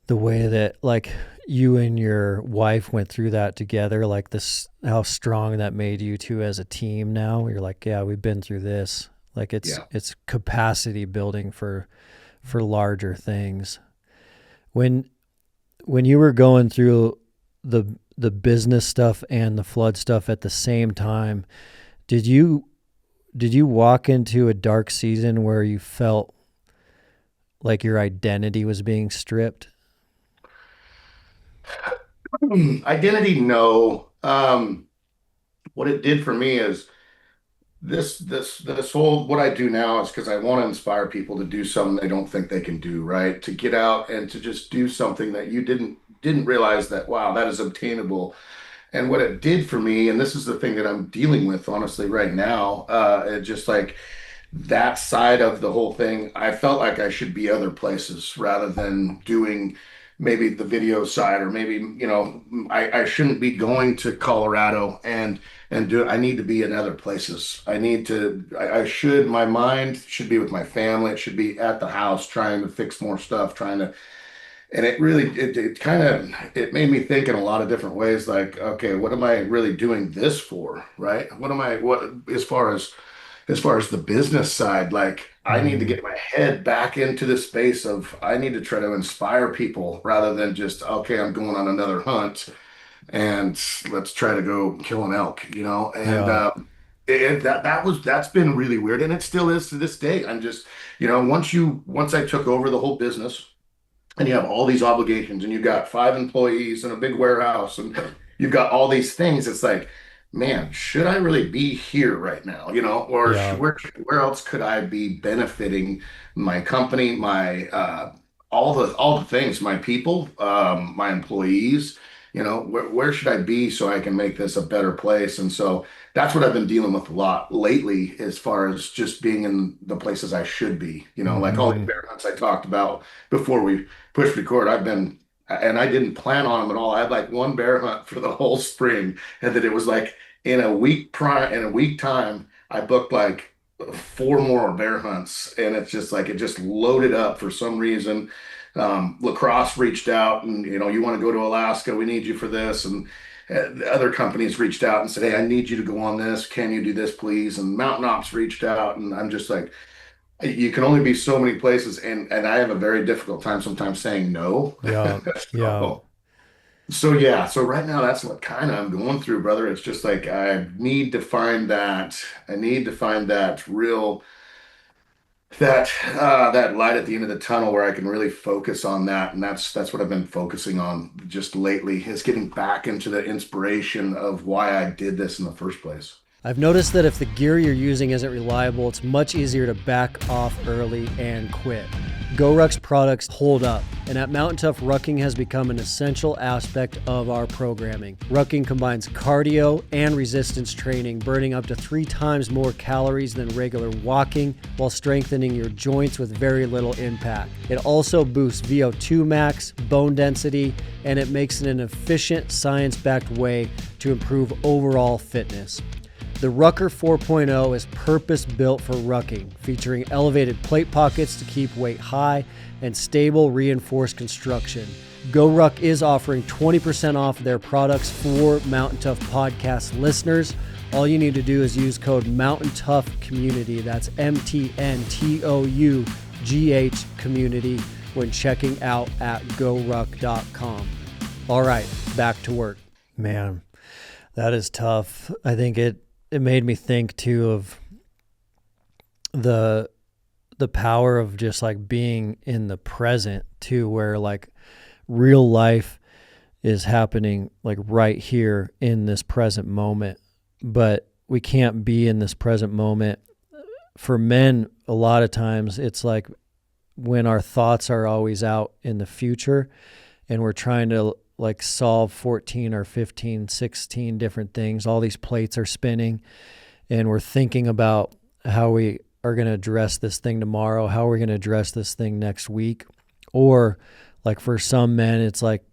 the way that like you and your wife went through that together, like this, how strong that made you two as a team now. You're like, yeah, we've been through this. Like Yeah. it's capacity building for larger things. When you were going through the business stuff and the flood stuff at the same time, did you walk into a dark season where you felt like your identity was being stripped? Identity, no. What it did for me is this whole what I do now is because I want to inspire people to do something they don't think they can do, right? To get out and to just do something that you didn't realize that, wow, that is obtainable. And what it did for me, and this is the thing that I'm dealing with honestly right now, it just like that side of the whole thing, I felt like I should be other places rather than doing maybe the video side, or maybe, I shouldn't be going to Colorado and do I need to be in other places. I should, my mind should be with my family. It should be at the house trying to fix more stuff, trying to, and it really, it kind of, it made me think in a lot of different ways, like, okay, what am I really doing this for, right? What, as far as the business side, like I need to Mm, get my head back into the space of I need to try to inspire people rather than just, okay, I'm going on another hunt and let's try to go kill an elk, and yeah. that's been really weird, and it still is to this day. I'm just, once I took over the whole business, and you have all these obligations, and you've got 5 employees and a big warehouse, and you've got all these things. It's like, man, should I really be here right now? Or Yeah. where else could I be benefiting my company, my all the things, my people, my employees? Where should I be so I can make this a better place? And so that's what I've been dealing with a lot lately, as far as just being in the places I should be. Like all the Hmm. bear hunts I talked about before we push record. And I didn't plan on them at all. I had like one bear hunt for the whole spring, and then it was like in a week time, I booked like 4 more bear hunts, and it's just like it just loaded up for some reason. Lacrosse reached out, and you want to go to Alaska? We need you for this, and the other companies reached out and said, "Hey, I need you to go on this. Can you do this, please?" And Mountain Ops reached out, and I'm just like, you can only be so many places, and I have a very difficult time sometimes saying no. Yeah. Yeah. So, so yeah, so right now that's what kind of I'm going through, brother. It's just like I need to find that. I need to find that light at the end of the tunnel where I can really focus on that. And that's what I've been focusing on just lately, is getting back into the inspiration of why I did this in the first place. I've noticed that if the gear you're using isn't reliable, it's much easier to back off early and quit. GoRuck's products hold up, and at Mountain Tough, rucking has become an essential aspect of our programming. Rucking combines cardio and resistance training, burning up to 3 times more calories than regular walking while strengthening your joints with very little impact. It also boosts VO2 max, bone density, and it makes it an efficient, science-backed way to improve overall fitness. The Rucker 4.0 is purpose-built for rucking, featuring elevated plate pockets to keep weight high and stable reinforced construction. GoRuck is offering 20% off their products for Mountain Tough Podcast listeners. All you need to do is use code Mountain Tough Community. That's MTNTOUGH Community when checking out at GoRuck.com. All right, back to work. Man, that is tough. I think it made me think too of the power of just like being in the present too, where like real life is happening like right here in this present moment, but we can't be in this present moment. For men, a lot of times it's like when our thoughts are always out in the future and we're trying to like solve 14 or 15, 16 different things. All these plates are spinning and we're thinking about how we are going to address this thing tomorrow, how we're going to address this thing next week. Or like for some men, it's like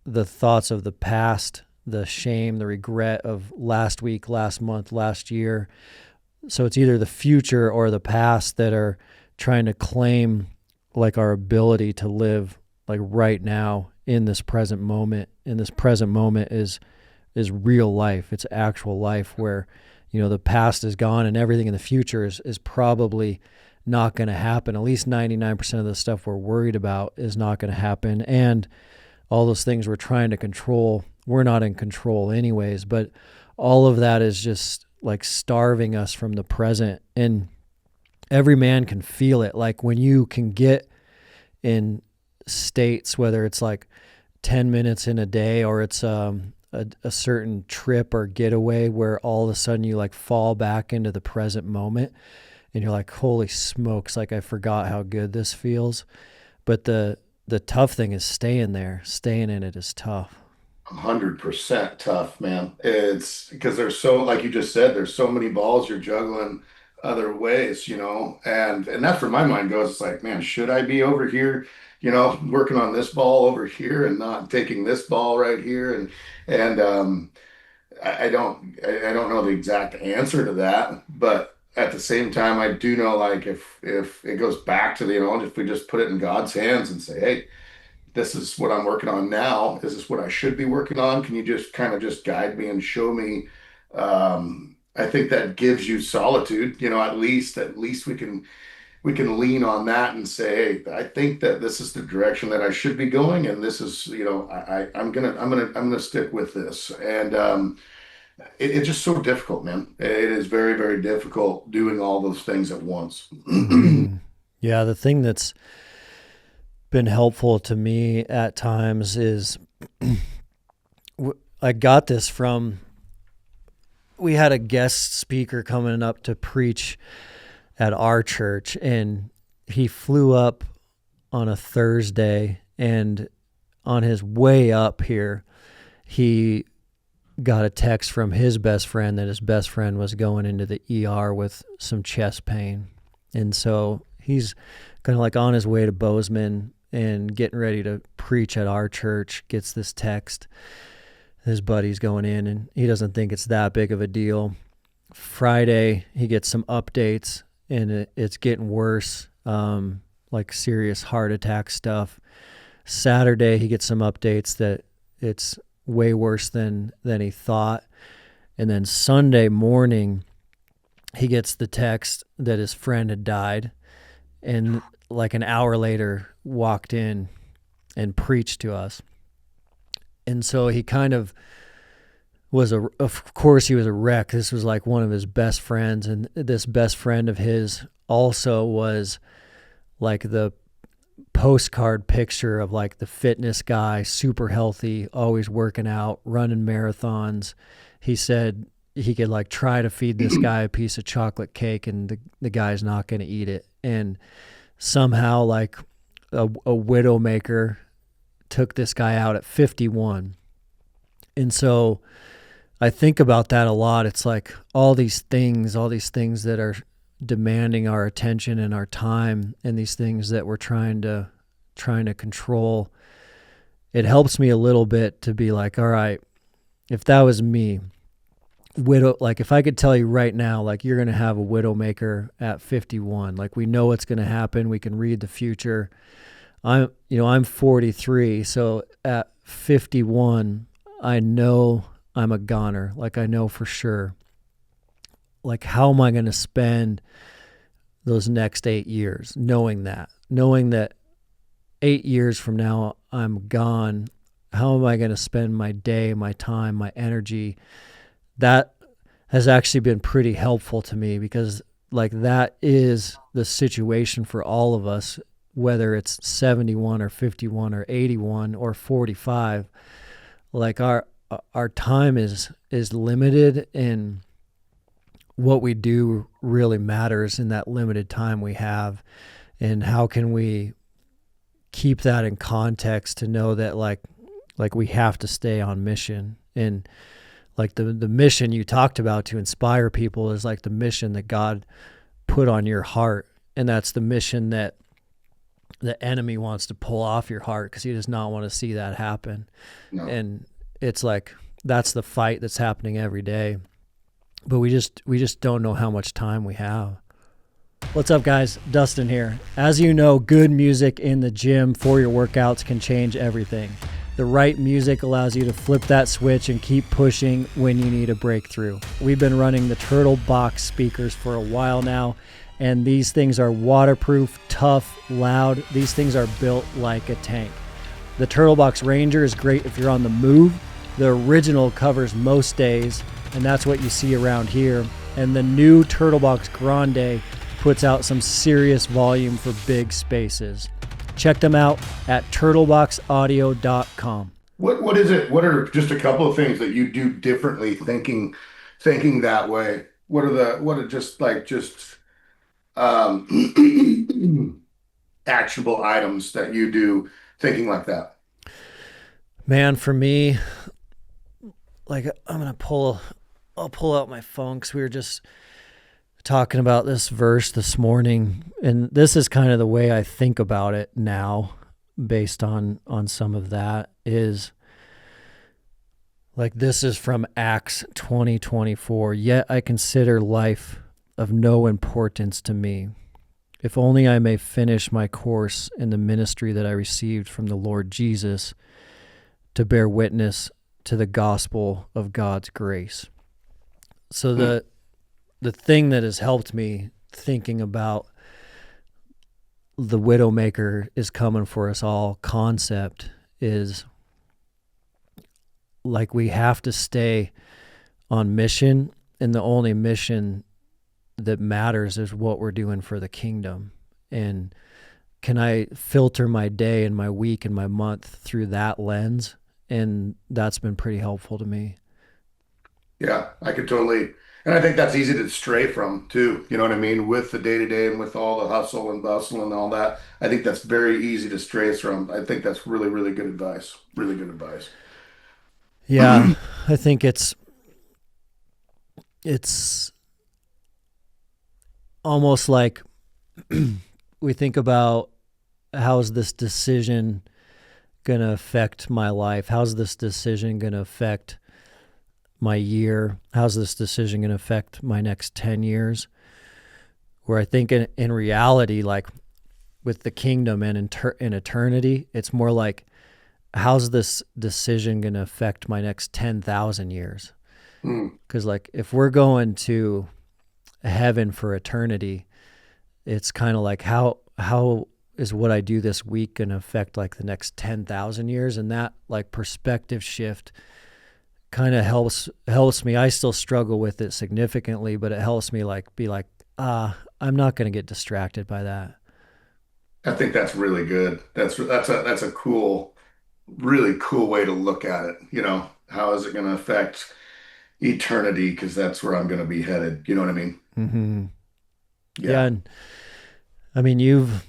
the thoughts of the past, the shame, the regret of last week, last month, last year. So it's either the future or the past that are trying to claim like our ability to live like right now in this present moment. And this present moment is real life. It's actual life where, the past is gone and everything in the future is probably not going to happen. At least 99% of the stuff we're worried about is not going to happen. And all those things we're trying to control, we're not in control anyways, but all of that is just like starving us from the present. And every man can feel it. Like when you can get in states, whether it's like 10 minutes in a day or it's a certain trip or getaway where all of a sudden you like fall back into the present moment and you're like, holy smokes, like I forgot how good this feels. But the tough thing is staying there. Staying in it is tough. 100% tough, man. It's because there's so, like you just said, there's so many balls you're juggling other ways, and that's where my mind goes. It's like, man, should I be over here, working on this ball over here and not taking this ball right here? And I don't know the exact answer to that, but at the same time, I do know, like, if it goes back to the, if we just put it in God's hands and say, hey, this is what I'm working on now. Is this what I should be working on? Can you just kind of just guide me and show me? I think that gives you solitude. At least we can lean on that and say, hey, I think that this is the direction that I should be going, and this is, I'm gonna stick with this. And it's just so difficult, man. It is very, very difficult doing all those things at once. Mm-hmm. Yeah, the thing that's been helpful to me at times is I got this from, we had a guest speaker coming up to preach at our church, and he flew up on a Thursday, and on his way up here, he got a text from his best friend that his best friend was going into the ER with some chest pain. And so he's kind of like on his way to Bozeman and getting ready to preach at our church, gets this text. His buddy's going in, and he doesn't think it's that big of a deal. Friday, he gets some updates, and it's getting worse, like serious heart attack stuff. Saturday, he gets some updates that it's way worse than he thought. And then Sunday morning, he gets the text that his friend had died, and like an hour later walked in and preached to us. And so he kind of was of course he was a wreck. This was like one of his best friends, and this best friend of his also was like the postcard picture of like the fitness guy, super healthy, always working out, running marathons. He said he could like try to feed this guy a piece of chocolate cake and the guy's not going to eat it. And somehow like a widowmaker took this guy out at 51. And so I think about that a lot. It's like all these things that are demanding our attention and our time, and these things that we're trying to control. It helps me a little bit to be like, all right, if that was me, like if I could tell you right now, like you're going to have a widowmaker at 51, like we know what's going to happen. We can read the future. I'm 43. So at 51, I know I'm a goner. Like I know for sure. Like how am I going to spend those next 8 years? Knowing that 8 years from now I'm gone. How am I going to spend my day, my time, my energy? That has actually been pretty helpful to me, because like that is the situation for all of us, whether it's 71 or 51 or 81 or 45. Like our time is limited, and what we do really matters in that limited time we have. And how can we keep that in context to know that like we have to stay on mission? And like the mission you talked about to inspire people is like the mission that God put on your heart. And that's the mission that the enemy wants to pull off your heart, because he does not want to see that happen. No. And it's like, that's the fight that's happening every day. But we just don't know how much time we have. What's up, guys? Dustin here. As you know, good music in the gym for your workouts can change everything. The right music allows you to flip that switch and keep pushing when you need a breakthrough. We've been running the Turtle Box speakers for a while now, and these things are waterproof, tough, loud. These things are built like a tank. The Turtle Box Ranger is great if you're on the move. The original covers most days, and that's what you see around here. And the new Turtle Box Grande puts out some serious volume for big spaces. Check them out at turtleboxaudio.com. What is it? What are just a couple of things that you do differently thinking that way? What are just actionable items that you do thinking like that? Man, for me, like I'll pull out my phone because we were just talking about this verse this morning, and this is kind of the way I think about it now based on some of that is like, this is from Acts 20:24. Yet I consider life of no importance to me, if only I may finish my course in the ministry that I received from the Lord Jesus to bear witness to the gospel of God's grace. So the thing that has helped me thinking about the Widowmaker is coming for us all concept is like, we have to stay on mission, and the only mission that matters is what we're doing for the kingdom. And can I filter my day and my week and my month through that lens? And that's been pretty helpful to me. Yeah, I could totally, and I think that's easy to stray from too. You know what I mean? With the day to day and with all the hustle and bustle and all that, I think that's very easy to stray from. I think that's really, really good advice. Really good advice. Yeah, I think it's almost like we think about, how's this decision going to affect my life? How's this decision going to affect my year? How's this decision going to affect my next 10 years? Where I think in reality, like with the kingdom and in eternity, it's more like, how's this decision going to affect my next 10,000 years? Because like, if we're going to heaven for eternity, it's kind of like, how is what I do this week going to affect like the next 10,000 years? And that like perspective shift kind of helps me. I still struggle with it significantly, but it helps me like be like, I'm not going to get distracted by that. I think that's really good. That's a cool, really cool way to look at it. You know, how is it going to affect eternity? Because that's where I'm going to be headed. You know what I mean? Mm-hmm. Yeah. Yeah. And I mean, you've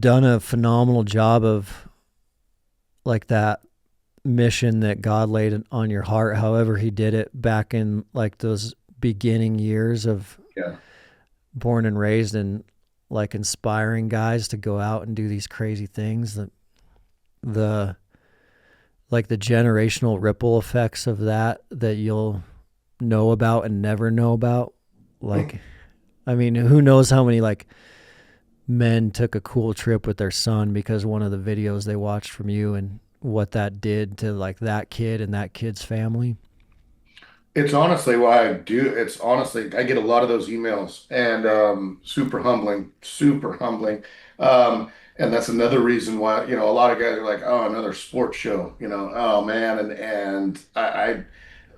done a phenomenal job of like that mission that God laid on your heart, however he did it back in like those beginning years of Yeah. born and raised, and like inspiring guys to go out and do these crazy things. The like the generational ripple effects of that you'll know about and never know about. Like, I mean, who knows how many like men took a cool trip with their son because one of the videos they watched from you, and what that did to like that kid and that kid's family. It's honestly why I do. It's honestly, I get a lot of those emails, and super humbling, super humbling. And that's another reason why, a lot of guys are like, oh, another sports show, oh man.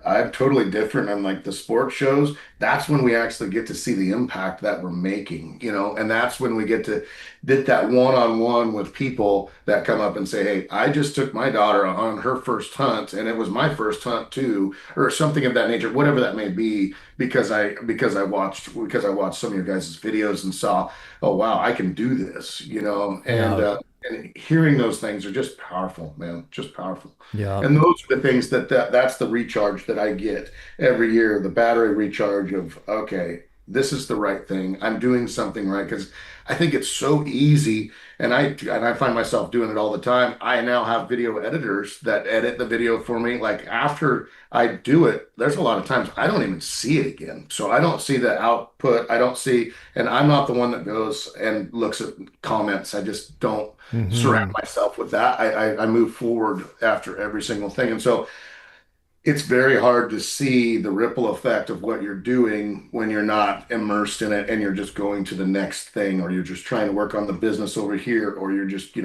I'm totally different on like the sports shows. That's when we actually get to see the impact that we're making, and that's when we get that one-on-one with people that come up and say, "Hey, I just took my daughter on her first hunt, and it was my first hunt too," or something of that nature, whatever that may be, because I watched some of your guys' videos and saw, oh wow, I can do this, and Yeah. and hearing those things are just powerful, man, just powerful. Yeah. And those are the things that's the recharge that I get every year, the battery recharge of, okay, this is the right thing. I'm doing something right because I think it's so easy, and I find myself doing it all the time. I now have video editors that edit the video for me. Like after I do it, there's a lot of times I don't even see it again. So I don't see the output. I don't see, and I'm not the one that goes and looks at comments. I just don't surround Hmm. myself with that. I move forward after every single thing. And so it's very hard to see the ripple effect of what you're doing when you're not immersed in it and you're just going to the next thing, or you're just trying to work on the business over here, or you're just,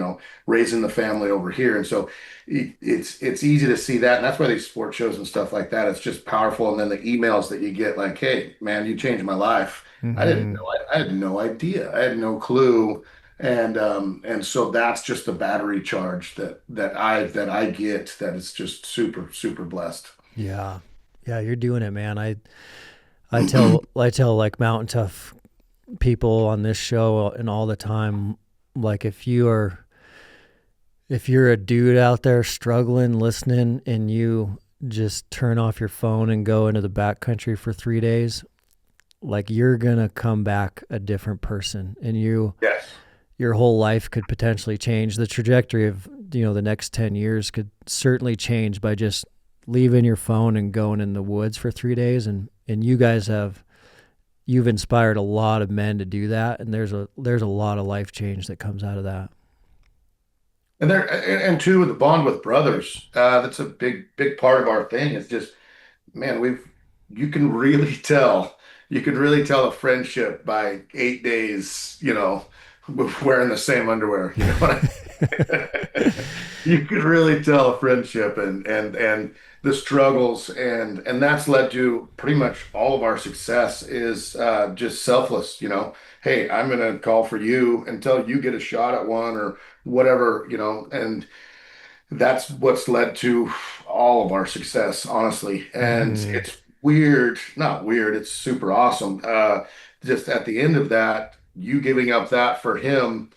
raising the family over here. And so it's easy to see that. And that's why these sports shows and stuff like that, it's just powerful. And then the emails that you get like, hey, man, you changed my life. I didn't Hmm. know. I had no idea. I had no clue. And so that's just the battery charge that I get, that is just super, super blessed. Yeah. Yeah, you're doing it, man. I tell like mountain tough people on this show and all the time, like if you're a dude out there struggling, listening, and you just turn off your phone and go into the backcountry for 3 days, like you're gonna come back a different person, and Yes. your whole life could potentially change. The trajectory of the next 10 years could certainly change by just leaving your phone and going in the woods for 3 days. And you've inspired a lot of men to do that, and there's a lot of life change that comes out of that. And two, the bond with brothers. That's a big part of our thing. It's just, man, you can really tell. You can really tell a friendship by 8 days, wearing the same underwear. You know what I You could really tell a friendship, and the struggles, and that's led to pretty much all of our success is just selfless. Hey, I'm gonna call for you until you get a shot at one or whatever, and that's what's led to all of our success, honestly. And Hmm. it's weird, not weird, it's super awesome. Just at the end of that, you giving up that for him,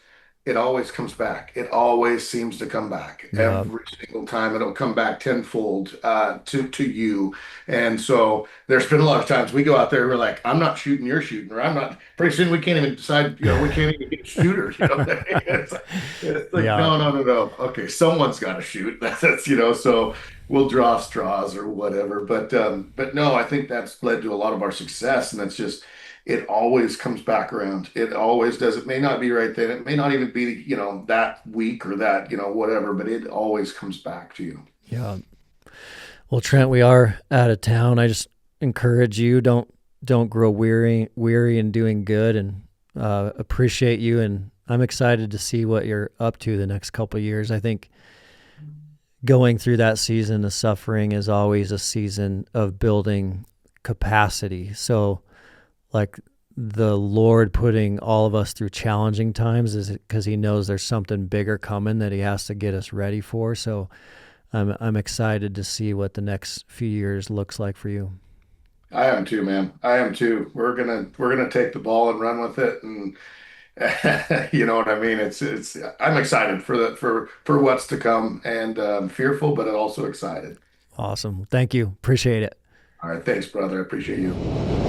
it always comes back. It always seems to come back. Yeah. Every single time it'll come back tenfold to you. And so there's been a lot of times we go out there, we're like, I'm not shooting, you're shooting, or I'm not. Pretty soon we can't even decide, we can't even get shooters. It's like, Yeah. no, no, no, no. Okay, someone's got to shoot. So we'll draw straws or whatever. But no, I think that's led to a lot of our success, and that's just it always comes back around. It always does. It may not be right then. It may not even be, that week or that, whatever, but it always comes back to you. Yeah. Well, Trent, we are out of town. I just encourage you, don't grow weary in doing good, and appreciate you. And I'm excited to see what you're up to the next couple of years. I think going through that season of suffering is always a season of building capacity. So, like, the Lord putting all of us through challenging times is because He knows there's something bigger coming that He has to get us ready for. So I'm excited to see what the next few years looks like for you. I am too, man. I am too. We're gonna take the ball and run with it, and you know what I mean. It's. I'm excited for what's to come, and fearful, but also excited. Awesome. Thank you. Appreciate it. All right, thanks, brother. I appreciate you.